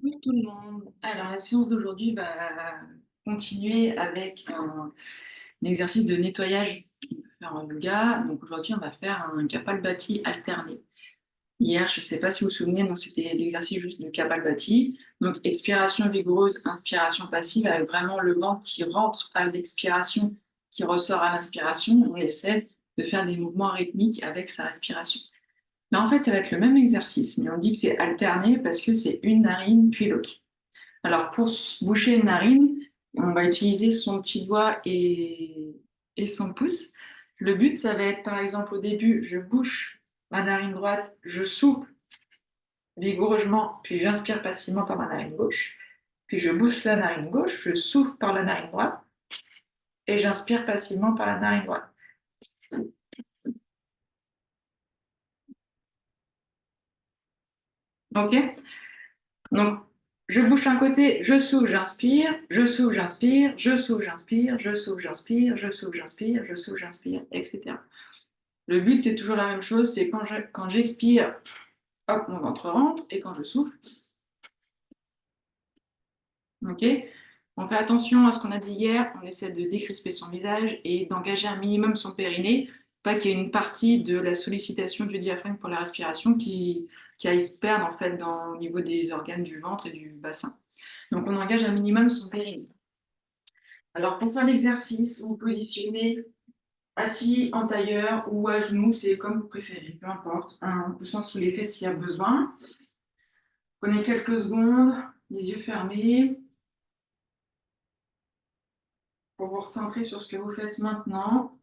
Bonjour tout le monde. Alors, la séance d'aujourd'hui va continuer avec un exercice de nettoyage qu'on peut faire en yoga. Donc aujourd'hui, on va faire un Kapalbhati alterné. Hier, je ne sais pas si vous vous souvenez, donc c'était l'exercice juste de Kapalbhati. Donc expiration vigoureuse, inspiration passive, avec vraiment le ventre qui rentre à l'expiration, qui ressort à l'inspiration. On essaie de faire des mouvements rythmiques avec sa respiration. Là, en fait, ça va être le même exercice, mais on dit que c'est alterné parce que c'est une narine puis l'autre. Alors, pour boucher une narine, on va utiliser son petit doigt et son pouce. Le but, ça va être, par exemple, au début, je bouche ma narine droite, je souffle vigoureusement, puis j'inspire passivement par ma narine gauche. Puis je bouche la narine gauche, je souffle par la narine droite et j'inspire passivement par la narine droite. OK? Donc, je bouche un côté, je souffle, j'inspire, je souffle, j'inspire, je souffle, j'inspire, je souffle, j'inspire, je souffle, j'inspire, je souffle, j'inspire, etc. Le but, c'est toujours la même chose, c'est quand j'expire, hop, mon ventre rentre, et quand je souffle, ok? On fait attention à ce qu'on a dit hier, on essaie de décrisper son visage et d'engager un minimum son périnée, pas qu'il y ait une partie de la sollicitation du diaphragme pour la respiration qui aille se perdre en fait au niveau des organes du ventre et du bassin. Donc on engage un minimum son périnée. Alors pour faire l'exercice, vous positionnez assis en tailleur ou à genoux, c'est comme vous préférez, peu importe, en poussant sous les fesses s'il y a besoin. Prenez quelques secondes, les yeux fermés, pour vous recentrer sur ce que vous faites maintenant.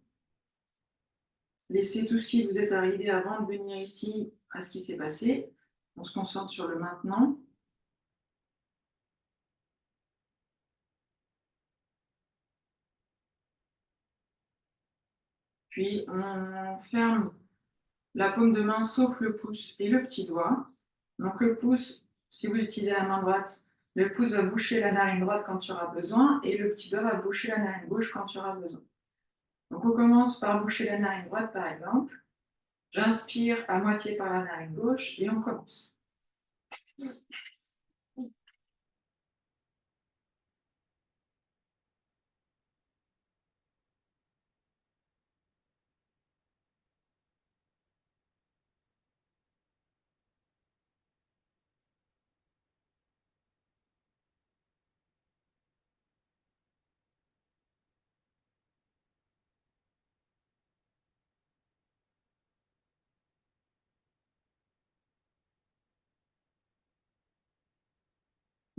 Laissez tout ce qui vous est arrivé avant de venir ici à ce qui s'est passé. On se concentre sur le maintenant. Puis on ferme la paume de main sauf le pouce et le petit doigt. Donc le pouce, si vous utilisez la main droite, le pouce va boucher la narine droite quand il y aura besoin et le petit doigt va boucher la narine gauche quand il y aura besoin. Donc on commence par boucher la narine droite par exemple. J'inspire à moitié par la narine gauche et on commence.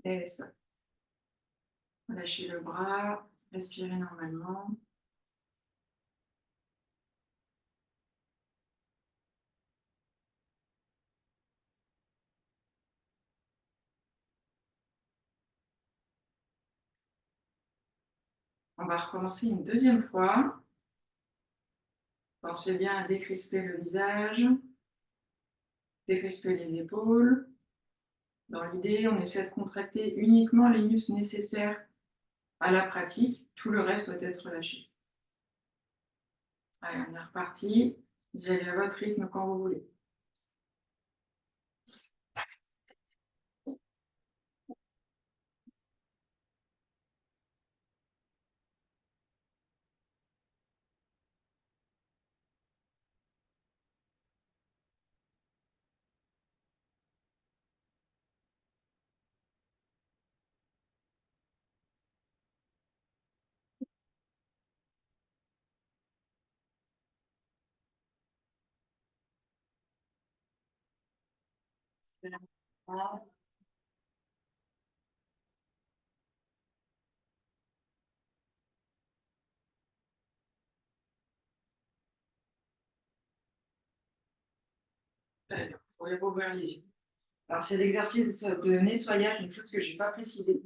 Et ça. Lâchez le bras, respirez normalement. On va recommencer une deuxième fois. Pensez bien à décrisper le visage, décrisper les épaules. Dans l'idée, on essaie de contracter uniquement les muscles nécessaires à la pratique. Tout le reste doit être relâché. Allez, on est reparti. Vous y allez à votre rythme quand vous voulez. Vous pourrez rouvrir les yeux. Alors, ces exercices de nettoyage, une chose que je n'ai pas précisé,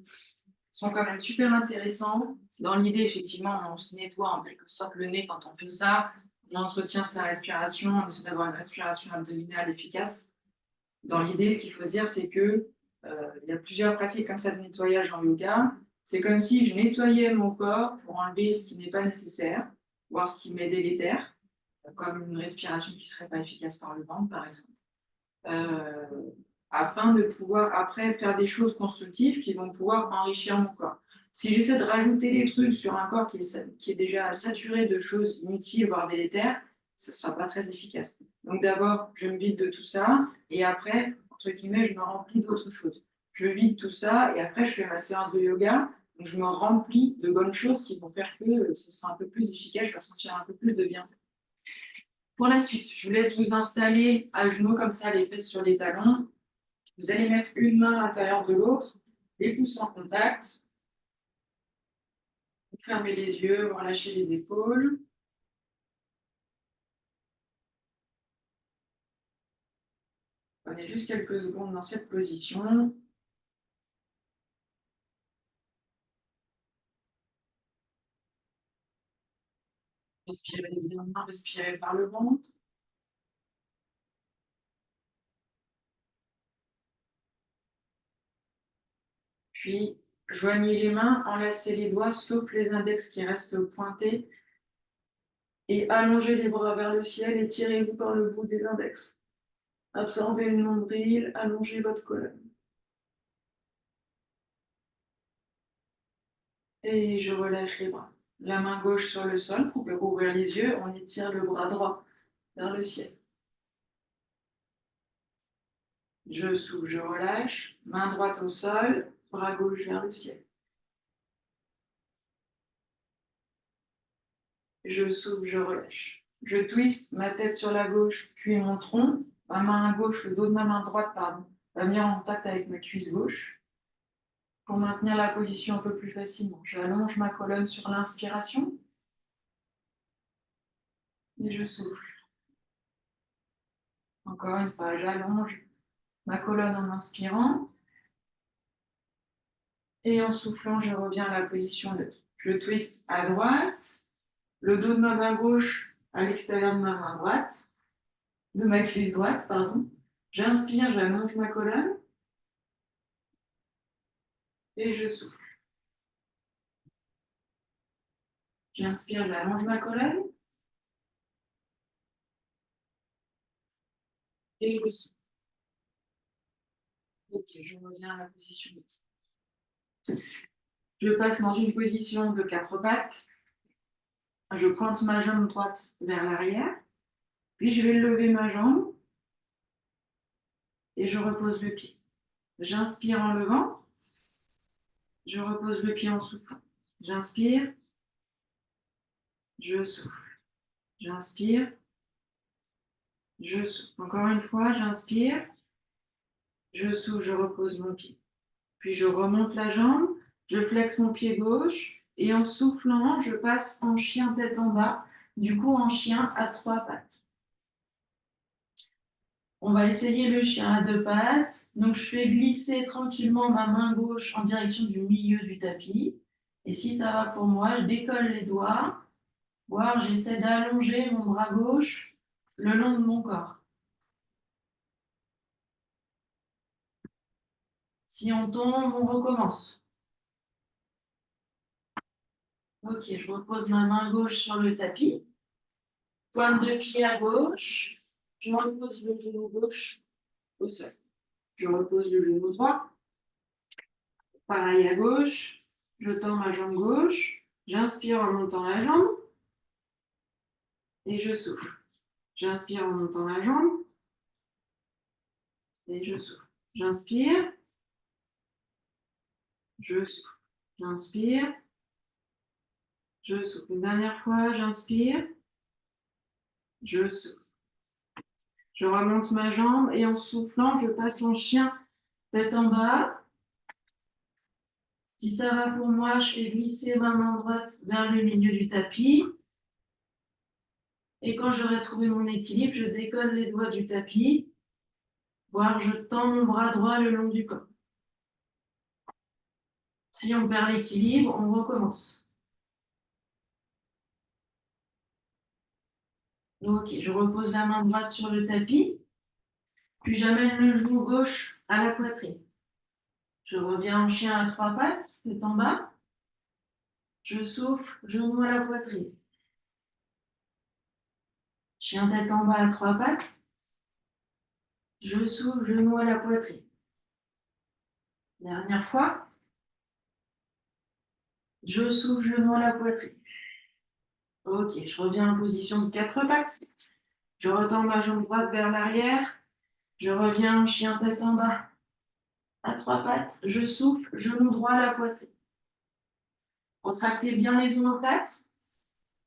sont quand même super intéressants. Dans l'idée, effectivement, on se nettoie en quelque sorte le nez quand on fait ça. On entretient sa respiration, on essaie d'avoir une respiration abdominale efficace. Dans l'idée, ce qu'il faut se dire, c'est que il y a plusieurs pratiques comme ça de nettoyage en yoga. C'est comme si je nettoyais mon corps pour enlever ce qui n'est pas nécessaire, voire ce qui m'est délétère, comme une respiration qui ne serait pas efficace par le ventre, par exemple. Euh, afin de pouvoir après faire des choses constructives qui vont pouvoir enrichir mon corps. Si j'essaie de rajouter des trucs sur un corps qui est déjà saturé de choses inutiles, voire délétères, ça ne sera pas très efficace. Donc d'abord, je me vide de tout ça, et après, entre guillemets, je me remplis d'autres choses. Je vide tout ça, et après, je fais ma séance de yoga, donc je me remplis de bonnes choses qui vont faire que ce sera un peu plus efficace, je vais ressentir un peu plus de bien. Pour la suite, je vous laisse vous installer à genoux comme ça, les fesses sur les talons. Vous allez mettre une main à l'intérieur de l'autre, les pouces en contact. Vous fermez les yeux, vous relâchez les épaules. Prenez juste quelques secondes dans cette position. Respirez bien, respirez par le ventre. Puis, joignez les mains, enlacez les doigts, sauf les index qui restent pointés. Et allongez les bras vers le ciel et tirez-vous par le bout des index. Absorbez le nombril, allongez votre colonne. Et je relâche les bras. La main gauche sur le sol, vous pouvez rouvrir les yeux, on étire le bras droit vers le ciel. Je souffle, je relâche, main droite au sol, bras gauche vers le ciel. Je souffle, je relâche. Je twiste ma tête sur la gauche, puis mon tronc. Ma main à gauche, le dos de ma main droite, pardon, va venir en contact avec ma cuisse gauche. Pour maintenir la position un peu plus facilement, j'allonge ma colonne sur l'inspiration et je souffle. Encore une fois, j'allonge ma colonne en inspirant et en soufflant, je reviens à la position neutre. Je twiste à droite, le dos de ma main gauche à l'extérieur de ma main droite, de ma cuisse droite, pardon. J'inspire, j'allonge ma colonne et je souffle. J'inspire, j'allonge ma colonne et je souffle. Ok, je reviens à la position neutre. Je passe dans une position de quatre pattes. Je pointe ma jambe droite vers l'arrière, puis je vais lever ma jambe et je repose le pied. J'inspire en levant, je repose le pied en soufflant. J'inspire, je souffle. J'inspire, je souffle. Encore une fois, j'inspire, je souffle, je repose mon pied. Puis je remonte la jambe, je flexe mon pied gauche et en soufflant, je passe en chien tête en bas, du coup en chien à trois pattes. On va essayer le chien à deux pattes. Donc je fais glisser tranquillement ma main gauche en direction du milieu du tapis. Et si ça va pour moi, je décolle les doigts, voire j'essaie d'allonger mon bras gauche le long de mon corps. Si on tombe, on recommence. Ok, je repose ma main gauche sur le tapis. Pointe de pied à gauche. Je repose le genou gauche au sol. Je repose le genou droit. Pareil à gauche. Je tends ma jambe gauche. J'inspire en montant la jambe. Et je souffle. J'inspire en montant la jambe. Et je souffle. J'inspire. Je souffle. J'inspire. Je souffle. Une dernière fois, j'inspire. Je souffle. Je remonte ma jambe et en soufflant, je passe en chien tête en bas. Si ça va pour moi, je fais glisser ma main droite vers le milieu du tapis. Et quand j'aurai trouvé mon équilibre, je décolle les doigts du tapis, voire je tends mon bras droit le long du corps. Si on perd l'équilibre, on recommence. Ok, je repose la main droite sur le tapis, puis j'amène le genou gauche à la poitrine. Je reviens en chien à trois pattes, tête en bas. Je souffle, genou à la poitrine. Chien tête en bas à trois pattes. Je souffle, genou à la poitrine. Dernière fois. Je souffle, genou à la poitrine. Ok, je reviens en position de quatre pattes. Je retends ma jambe droite vers l'arrière. Je reviens en chien tête en bas. À trois pattes, je souffle, genou droit à la poitrine. Retractez bien les omoplates.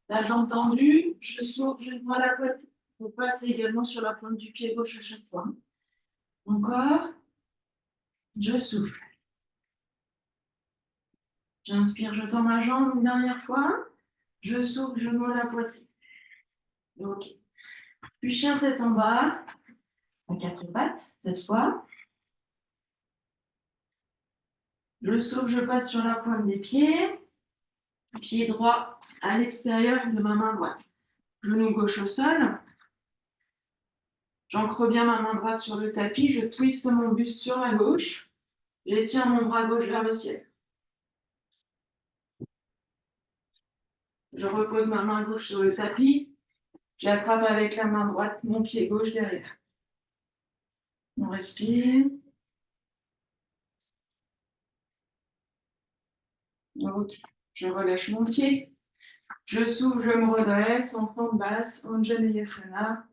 La jambe tendue, je souffle, genou à la poitrine. On passe également sur la pointe du pied gauche à chaque fois. Encore. Je souffle. J'inspire, je tends ma jambe une dernière fois. Je souffle, genou à la poitrine. Ok. Puis chien tête en bas, à quatre pattes cette fois. Je souffle, je passe sur la pointe des pieds. Pied droit à l'extérieur de ma main droite. Genou gauche au sol. J'ancre bien ma main droite sur le tapis. Je twiste mon buste sur la gauche. J'étire mon bras gauche vers le ciel. Je repose ma main gauche sur le tapis. J'attrape avec la main droite mon pied gauche derrière. On respire. Ok. Je relâche mon pied. Je souffle, je me redresse en fente basse, Anjaneyasana.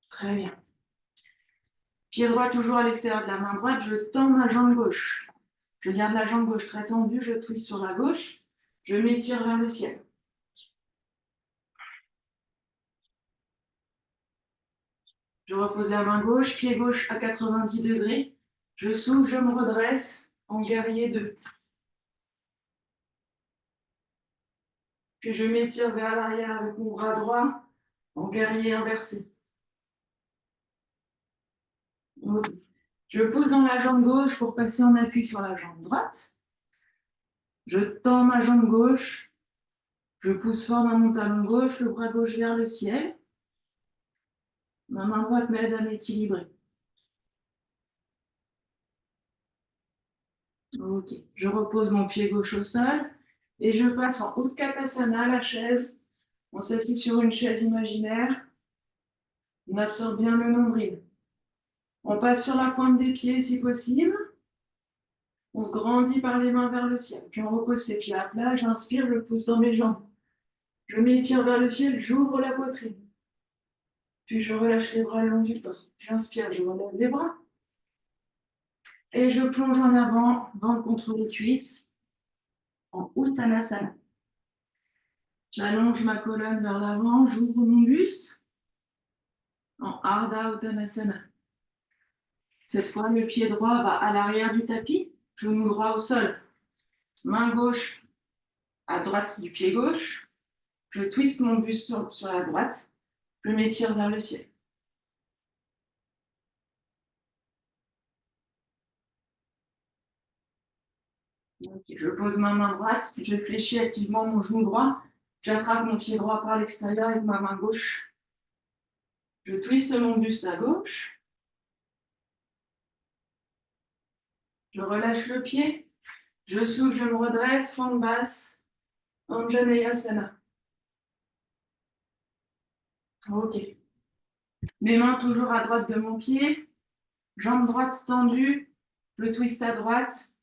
Très bien. Pied droit toujours à l'extérieur de la main droite. Je tends ma jambe gauche. Je garde la jambe gauche très tendue. Je twiste sur la gauche. Je m'étire vers le ciel. Je repose la main gauche, pied gauche à 90 degrés. Je souffle, je me redresse en guerrier 2. Puis je m'étire vers l'arrière avec mon bras droit en guerrier inversé. Je pousse dans la jambe gauche pour passer en appui sur la jambe droite. Je tends ma jambe gauche. Je pousse fort dans mon talon gauche, le bras gauche vers le ciel. Ma main droite m'aide à m'équilibrer. Ok. Je repose mon pied gauche au sol et je passe en Utkatasana, la chaise. On s'assied sur une chaise imaginaire. On absorbe bien le nombril. On passe sur la pointe des pieds si possible. On se grandit par les mains vers le ciel. Puis on repose ses pieds à plat. J'inspire, je pousse dans mes jambes. Je m'étire vers le ciel, j'ouvre la poitrine. Puis je relâche les bras le long du corps. J'inspire, je relève les bras. Et je plonge en avant, ventre contre les cuisses, en Uttanasana. J'allonge ma colonne vers l'avant, j'ouvre mon buste, en Ardha Uttanasana. Cette fois, le pied droit va à l'arrière du tapis, genou droit au sol. Main gauche à droite du pied gauche. Je twiste mon buste sur la droite. Je m'étire vers le ciel. Okay, je pose ma main droite. Je fléchis activement mon genou droit. J'attrape mon pied droit par l'extérieur avec ma main gauche. Je twiste mon buste à gauche. Je relâche le pied. Je souffle, je me redresse, fente basse. Anjaneyasana. Ok. Mes mains toujours à droite de mon pied. Jambe droite tendue. Je twiste à droite.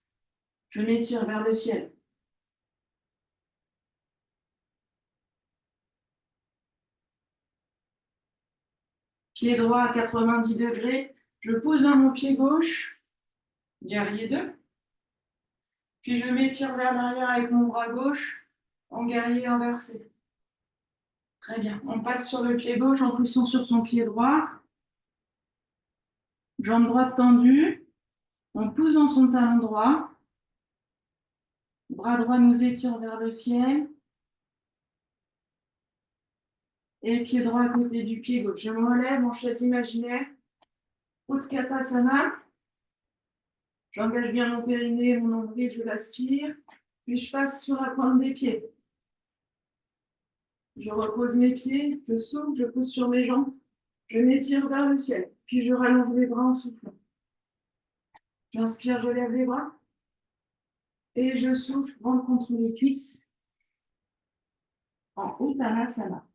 Je m'étire vers le ciel. Pied droit à 90 degrés. Je pousse dans mon pied gauche. Guerrier 2. Puis je m'étire vers l'arrière avec mon bras gauche en guerrier inversé. Très bien. On passe sur le pied gauche en poussant sur son pied droit. Jambe droite tendue. On pousse dans son talon droit. Bras droit nous étire vers le ciel. Et pied droit à côté du pied gauche. Je me relève en chaise imaginaire. Utkatasana. J'engage bien mon périnée, mon nombril, je l'aspire. Puis je passe sur la pointe des pieds. Je repose mes pieds, je souffle, je pousse sur mes jambes. Je m'étire vers le ciel. Puis je rallonge les bras en soufflant. J'inspire, je lève les bras. Et je souffle, ventre contre les cuisses. En Uttanasana.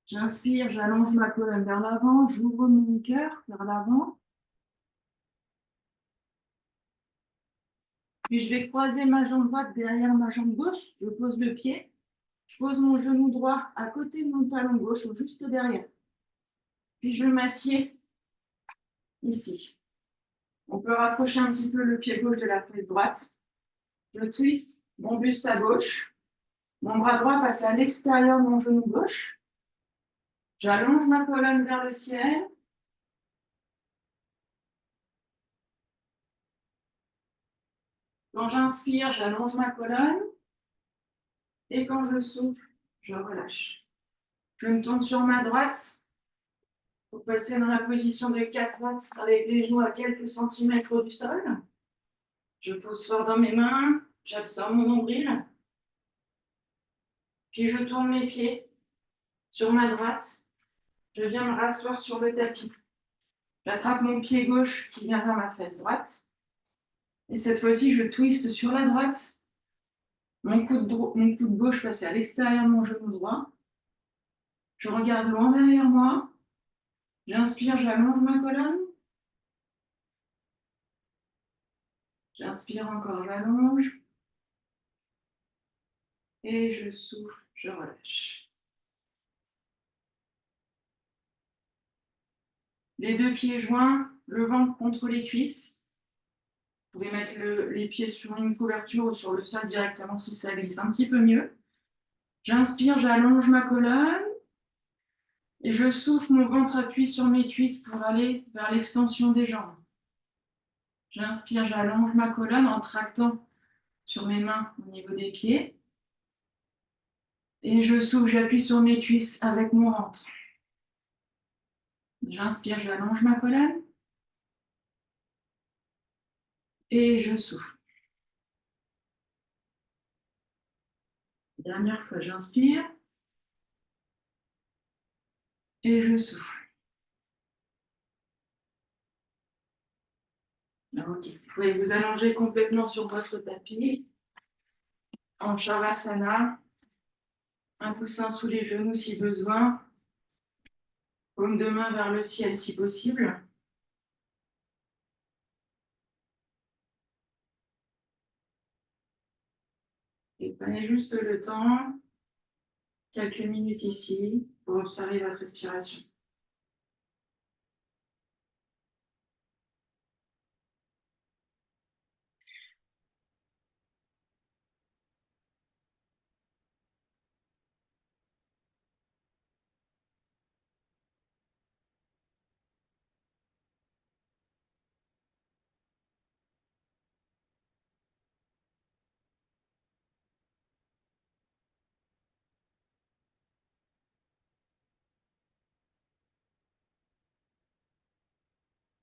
J'inspire, j'allonge ma colonne vers l'avant, j'ouvre mon cœur vers l'avant. Puis je vais croiser ma jambe droite derrière ma jambe gauche. Je pose le pied. Je pose mon genou droit à côté de mon talon gauche ou juste derrière. Puis je m'assieds ici. On peut rapprocher un petit peu le pied gauche de la fesse droite. Je twiste mon buste à gauche. Mon bras droit passe à l'extérieur de mon genou gauche. J'allonge ma colonne vers le ciel. Quand j'inspire, j'allonge ma colonne. Et quand je souffle, je relâche. Je me tourne sur ma droite pour passer dans la position de 4 pattes avec les genoux à quelques centimètres du sol. Je pose fort dans mes mains, j'absorbe mon nombril. Puis je tourne mes pieds sur ma droite. Je viens me rasseoir sur le tapis. J'attrape mon pied gauche qui vient vers ma fesse droite. Et cette fois-ci, je twiste sur la droite. Mon coude gauche passe à l'extérieur de mon genou droit. Je regarde loin derrière moi. J'inspire, j'allonge ma colonne. J'inspire encore, j'allonge. Et je souffle, je relâche. Les deux pieds joints, le ventre contre les cuisses. Vous pouvez mettre les pieds sur une couverture ou sur le sol directement si ça glisse un petit peu mieux. J'inspire, j'allonge ma colonne. Et je souffle, mon ventre appuie sur mes cuisses pour aller vers l'extension des jambes. J'inspire, j'allonge ma colonne en tractant sur mes mains au niveau des pieds. Et je souffle, j'appuie sur mes cuisses avec mon ventre. J'inspire, j'allonge ma colonne. Et je souffle. Dernière fois, j'inspire. Et je souffle. Ok. Vous pouvez vous allonger complètement sur votre tapis. En Shavasana. Un coussin sous les genoux si besoin. Paume de main vers le ciel si possible. Et prenez juste le temps, quelques minutes ici, pour observer votre respiration.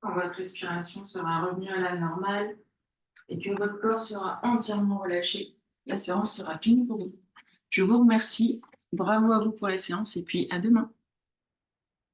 Quand votre respiration sera revenue à la normale et que votre corps sera entièrement relâché, la séance sera finie pour vous. Je vous remercie. Bravo à vous pour la séance et puis à demain.